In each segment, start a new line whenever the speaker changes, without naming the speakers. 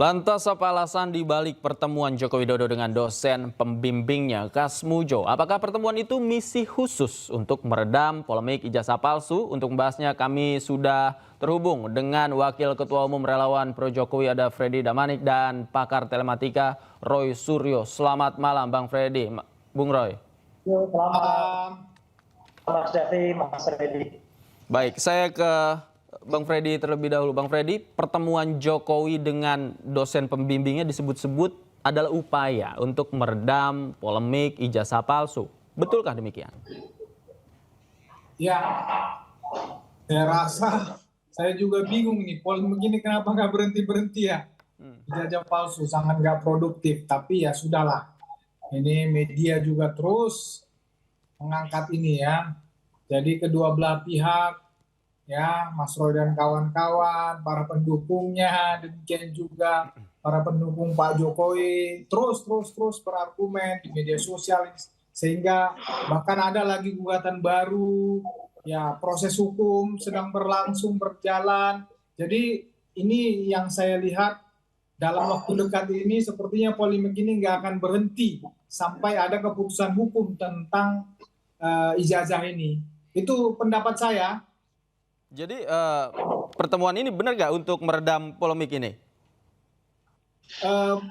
Lantas apa alasan dibalik pertemuan Joko Widodo dengan dosen pembimbingnya Kasmujo? Apakah pertemuan itu misi khusus untuk meredam polemik ijazah palsu? Untuk membahasnya kami sudah terhubung dengan Wakil Ketua Umum Relawan Pro Jokowi ada Freddy Damanik dan pakar telematika Roy Suryo. Selamat malam Bang Freddy, Bung Roy.
Selamat malam, Mas Davi, Mas Freddy.
Baik, saya ke Bang Freddy terlebih dahulu. Bang Freddy, pertemuan Jokowi dengan dosen pembimbingnya disebut-sebut adalah upaya untuk meredam polemik ijazah palsu. Betulkah demikian?
Ya, saya rasa saya juga bingung nih, polemik ini kenapa nggak berhenti-berhenti ya? Ijazah palsu sangat nggak produktif, tapi ya sudahlah. Ini media juga terus mengangkat ini ya. Jadi kedua belah pihak, ya Mas Roy dan kawan-kawan, para pendukungnya, demikian juga para pendukung Pak Jokowi terus berargumen di media sosial, sehingga bahkan ada lagi gugatan baru, ya proses hukum sedang berjalan. Jadi ini yang saya lihat dalam waktu dekat ini sepertinya polemik ini nggak akan berhenti sampai ada keputusan hukum tentang ijazah ini. Itu pendapat saya.
Jadi pertemuan ini benar nggak untuk meredam polemik ini?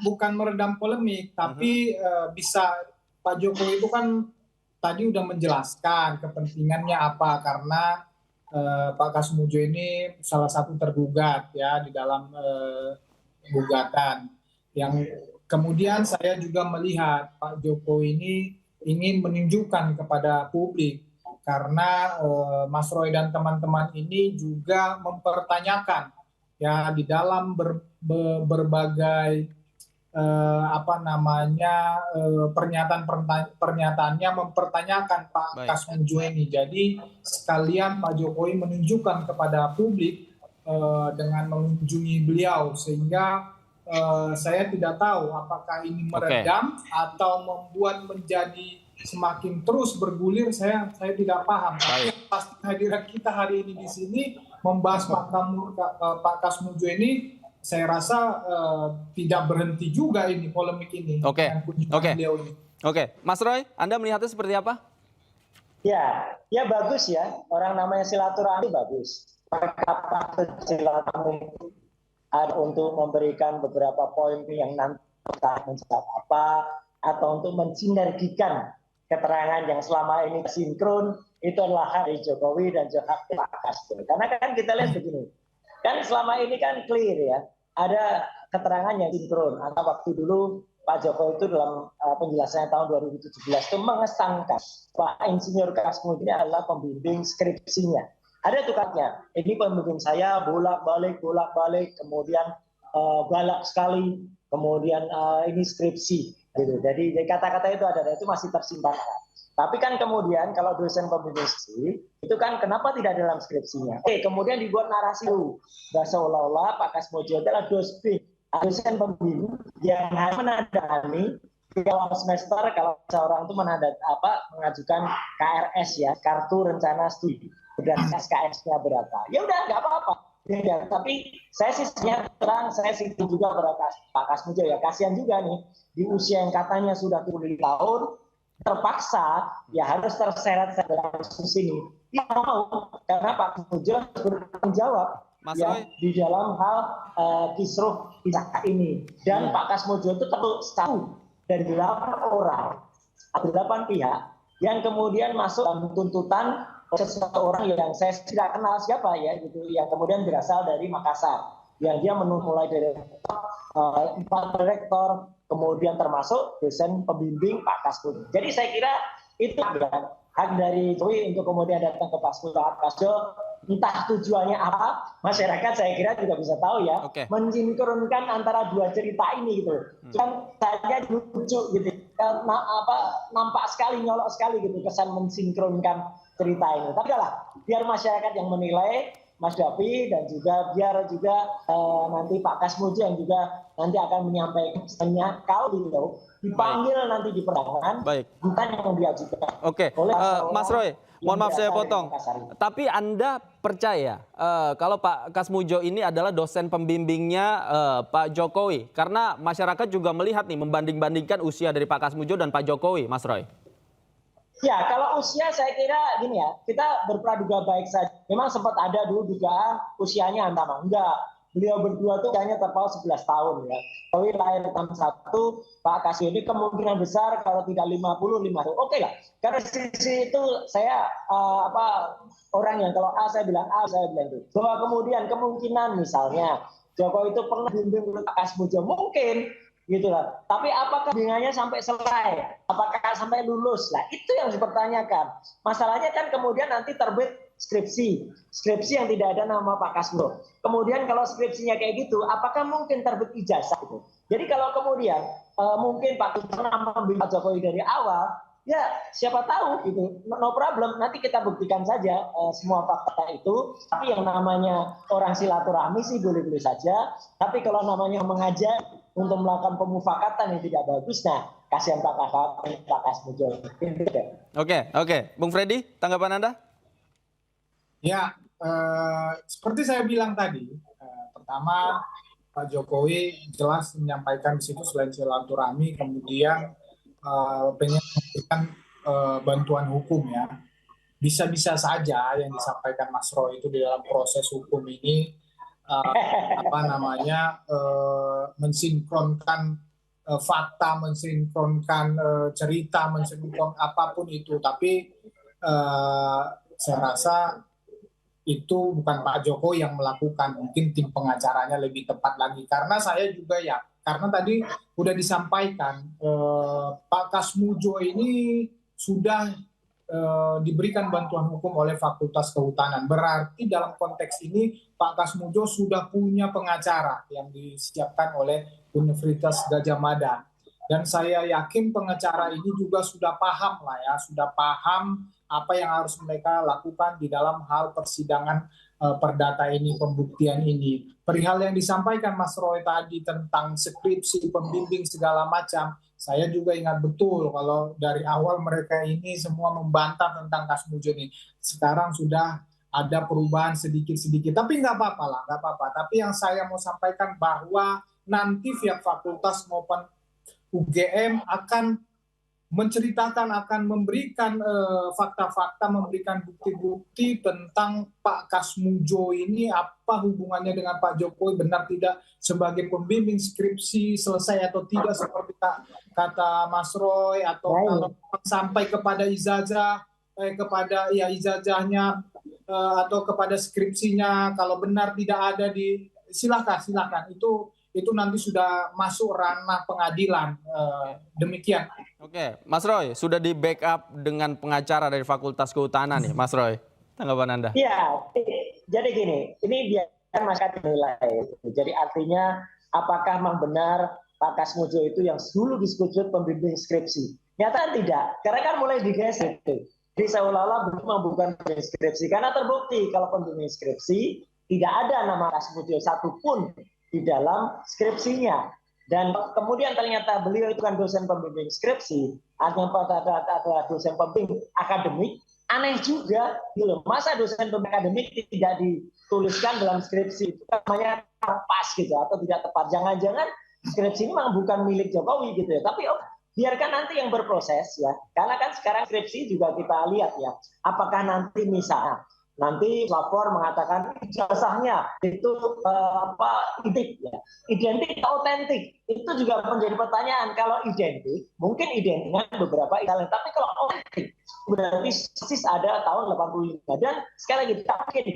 Bukan meredam polemik, tapi bisa Pak Jokowi itu kan tadi udah menjelaskan kepentingannya apa, karena Pak Kasmujo ini salah satu tergugat ya di dalam gugatan. Yang kemudian saya juga melihat Pak Jokowi ini ingin menunjukkan kepada publik, karena Mas Roy dan teman-teman ini juga mempertanyakan ya di dalam berbagai pernyataannya mempertanyakan Pak Kasmujo ini. Jadi sekalian Pak Jokowi menunjukkan kepada publik dengan mengunjungi beliau, sehingga saya tidak tahu apakah ini meredam atau membuat menjadi semakin terus bergulir. Saya tidak paham. Tapi pasti kehadiran kita hari ini di sini membahas Pak Kasmujo ini, saya rasa tidak berhenti juga ini polemik ini.
Oke, Mas Roy, Anda melihatnya seperti apa?
Ya bagus ya. Orang namanya silaturahmi bagus. Maka silaturahmi untuk memberikan beberapa poin yang nanti menjawab apa, atau untuk mensinergikan keterangan yang selama ini sinkron, itu adalah hak dari Jokowi dan hak Pak Kasmujo. Karena kan kita lihat begini, kan selama ini kan clear ya, ada keterangan yang sinkron. Atau waktu dulu Pak Jokowi itu dalam penjelasannya tahun 2017 itu mengesankan Pak Insinyur Kasmujo ini adalah pembimbing skripsinya. Ada tukangnya, ini pembimbing saya bolak-balik, kemudian galak sekali, kemudian ini skripsi. Gitu. Jadi kata-kata itu ada, itu masih tersimpan. Tapi kan kemudian kalau dosen pembimbing skripsi, itu kan kenapa tidak dalam skripsinya? Kemudian dibuat narasi dulu, seolah-olah Pak Kasmujo adalah dosen pembimbing yang menandani di awal semester kalau seorang itu mengajukan KRS ya, kartu rencana studi, dan SKS-nya berapa? Ya udah nggak apa-apa. Ya, tapi saya sih terang, saya sih juga pada Pak Kasmujo ya, kasihan juga nih di usia yang katanya sudah 70 tahun terpaksa ya harus terseret dalam kasus ini. Ya mau, karena Pak Kasmujo bertanggung jawab ya di dalam hal kisruh ijazah ini. Dan Pak Kasmujo itu terus satu dari 8 orang, 8 pihak yang kemudian masuk dalam tuntutan seseorang yang saya tidak kenal siapa ya gitu, yang kemudian berasal dari Makassar, yang dia mulai dari 4 rektor, kemudian termasuk dosen pembimbing Pak Kasmujo. Jadi saya kira itu hak dari Jokowi untuk kemudian datang ke Pak Kasmujo, entah tujuannya apa, masyarakat saya kira juga bisa tahu ya, mensinkronkan antara dua cerita ini gitu. Kan saya lucu gitu, nampak sekali, nyolok sekali gitu kesan mensinkronkan cerita ini. Tapi lah, biar masyarakat yang menilai, Mas Davi dan juga biar juga nanti Pak Kasmujo yang juga nanti akan menyampaikannya kalau beliau dipanggil nanti di persidangan,
Baik.
bukan yang diajukan.
Oke,
Oleh
Mas Roy, mohon maaf saya
berasal dari
potong.
Makassar ini.
Tapi Anda percaya kalau Pak Kasmujo ini adalah dosen pembimbingnya Pak Jokowi? Karena masyarakat juga melihat nih, membanding-bandingkan usia dari Pak Kasmujo dan Pak Jokowi, Mas Roy.
Ya, kalau usia saya kira gini ya, kita berpraduga baik saja. Memang sempat ada dulu dugaan usianya sama. Enggak, beliau berdua tuh hanya terpaut 11 tahun ya. Jokowi lahir tahun 1, Pak Kasio ini kemungkinan besar kalau tidak 55. Oke lah, karena sisi itu saya orang yang kalau A saya bilang A, saya bilang itu. Bahwa kemudian kemungkinan misalnya Jokowi itu pernah bimbing Pak Kasmujo, mungkin gitu lah. Tapi apakah bimbingannya sampai selesai? Apakah sampai lulus? Nah, itu yang dipertanyakan. Masalahnya kan kemudian nanti terbit skripsi yang tidak ada nama Pak Kasmujo. Kemudian kalau skripsinya kayak gitu, apakah mungkin terbit ijazah itu? Jadi kalau kemudian mungkin Pak Kasmujo pernah membimbing Pak Jokowi dari awal, ya siapa tahu gitu, no problem. Nanti kita buktikan saja semua fakta itu. Tapi yang namanya orang silaturahmi sih boleh-boleh saja. Tapi kalau namanya mengajak untuk melakukan pemufakatan yang tidak bagus, nah kasihan Pak Kasmujo.
Oke, Bung Freddy, tanggapan Anda?
Ya, seperti saya bilang tadi, pertama Pak Jokowi jelas menyampaikan di situ selain silaturahmi, kemudian pengen memberikan bantuan hukum ya. Bisa-bisa saja yang disampaikan Mas Roy itu di dalam proses hukum ini mensinkronkan fakta, mensinkronkan cerita, mensinkron apapun itu. Tapi saya rasa itu bukan Pak Jokowi yang melakukan, mungkin tim pengacaranya lebih tepat lagi. Karena saya juga ya, karena tadi sudah disampaikan Pak Kasmujo ini sudah diberikan bantuan hukum oleh Fakultas Kehutanan. Berarti dalam konteks ini Pak Kasmujo sudah punya pengacara yang disiapkan oleh Universitas Gadjah Mada. Dan saya yakin pengacara ini juga sudah paham lah ya, sudah paham apa yang harus mereka lakukan di dalam hal persidangan perdata ini, pembuktian ini. Perihal yang disampaikan Mas Roy tadi tentang skripsi, pembimbing segala macam, saya juga ingat betul kalau dari awal mereka ini semua membantah tentang Kasmujo ini. Sekarang sudah ada perubahan sedikit-sedikit, tapi nggak apa-apa lah, nggak apa-apa. Tapi yang saya mau sampaikan bahwa nanti pihak fakultas maupun UGM akan menceritakan, akan memberikan fakta-fakta, memberikan bukti-bukti tentang Pak Kasmujo ini, apa hubungannya dengan Pak Jokowi, benar tidak sebagai pembimbing skripsi, selesai atau tidak seperti kata Mas Roy, atau kalau sampai kepada ijazah, kepada ya ijazahnya atau kepada skripsinya, kalau benar tidak ada di silakan itu nanti sudah masuk ranah pengadilan. Demikian.
Oke, Mas Roy, sudah di backup dengan pengacara dari Fakultas Kehutanan nih, Mas Roy. Tanggapan Anda?
Iya, jadi gini, ini biar masyarakat menilai. Jadi artinya apakah memang benar Pak Kasmujo itu yang dulu disebut pembimbing skripsi? Nyata tidak, karena kan mulai digeser itu. Jadi seolah-olah bukan pembimbing skripsi, karena terbukti kalau pembimbing skripsi tidak ada nama Kasmujo satupun di dalam skripsinya. Dan kemudian ternyata beliau itu kan dosen pembimbing skripsi, artinya ada dosen pembimbing akademik, aneh juga gitu. Masa dosen pembimbing akademik tidak dituliskan dalam skripsi, itu namanya pas gitu atau tidak tepat. Jangan-jangan skripsi ini memang bukan milik Jokowi gitu ya. Tapi biarkan nanti yang berproses ya. Karena kan sekarang skripsi juga kita lihat ya. Apakah nanti misalnya nanti lapor mengatakan ijazahnya itu identik otentik, itu juga menjadi pertanyaan. Kalau identik mungkin identik dengan beberapa Italian, tapi kalau otentik berarti persis ada tahun 85. Dan sekali lagi kita yakin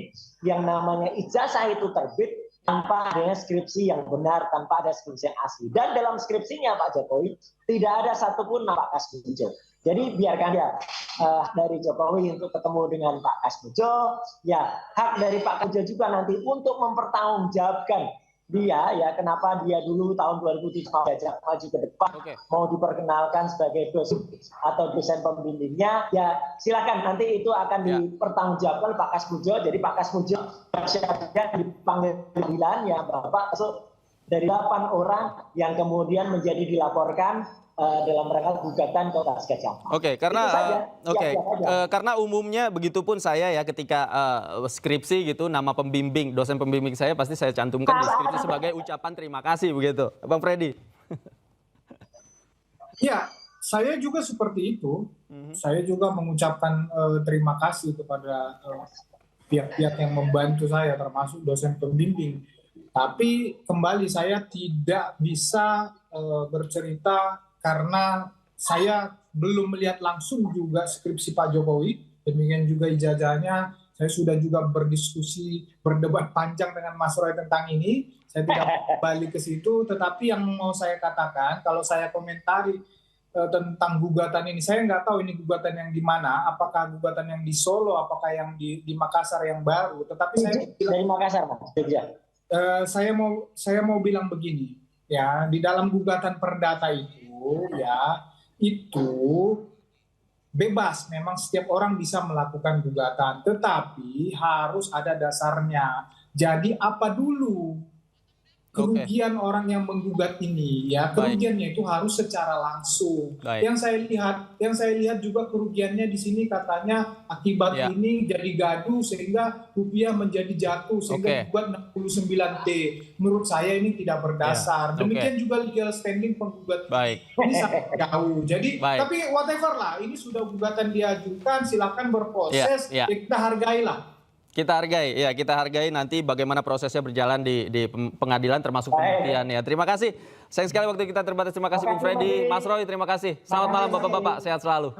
yang namanya ijazah itu terbit tanpa adanya skripsi yang benar, tanpa ada skripsi yang asli. Dan dalam skripsinya Pak Jokowi tidak ada satupun nama Kasmujo. Jadi biarkan dia dari Jokowi untuk ketemu dengan Pak Kasmujo, ya hak dari Pak Kasmujo juga nanti untuk mempertanggungjawabkan dia ya kenapa dia dulu tahun 2003 diajak maju ke depan, mau diperkenalkan sebagai dosen atau dosen pembimbingnya, ya silakan, nanti itu akan dipertanggungjawabkan Pak Kasmujo. Jadi Pak Kasmujo dipanggil panggilan ya Bapak masuk dari 8 orang yang kemudian menjadi dilaporkan dalam rangka gugatan ke Kasgajah.
Karena umumnya begitupun saya ya ketika skripsi gitu, nama pembimbing, dosen pembimbing saya pasti saya cantumkan di skripsi sebagai ucapan terima kasih begitu, Bang Freddy.
Ya, saya juga seperti itu. Saya juga mengucapkan terima kasih kepada pihak-pihak yang membantu saya, termasuk dosen pembimbing. Tapi kembali saya tidak bisa bercerita karena saya belum melihat langsung juga skripsi Pak Jokowi, demikian juga ijazahnya. Saya sudah juga berdiskusi, berdebat panjang dengan Mas Roy tentang ini. Saya tidak balik ke situ, tetapi yang mau saya katakan, kalau saya komentari tentang gugatan ini, saya nggak tahu ini gugatan yang di mana, apakah gugatan yang di Solo, apakah yang di Makassar yang baru. Tetapi saya
dari Makassar, Mas.
Saya mau bilang begini, ya, di dalam gugatan perdata itu, ya, itu bebas, memang setiap orang bisa melakukan gugatan, tetapi harus ada dasarnya. Jadi apa dulu kerugian orang yang menggugat ini, ya, kerugiannya itu harus secara langsung. Yang saya lihat juga kerugiannya di sini katanya akibat ini jadi gaduh sehingga rupiah menjadi jatuh sehingga dibuat 69D. Menurut saya ini tidak berdasar. Demikian juga legal standing penggugat ini sangat jauh. Jadi tapi whatever lah, ini sudah gugatan diajukan, silakan berproses, kita hargailah.
Kita hargai nanti bagaimana prosesnya berjalan di pengadilan termasuk pembuktian ya. Terima kasih. Sayang sekali waktu kita terbatas. Terima kasih Bung Freddy, Mas Roy, terima kasih. Selamat malam Bapak-bapak, sehat selalu.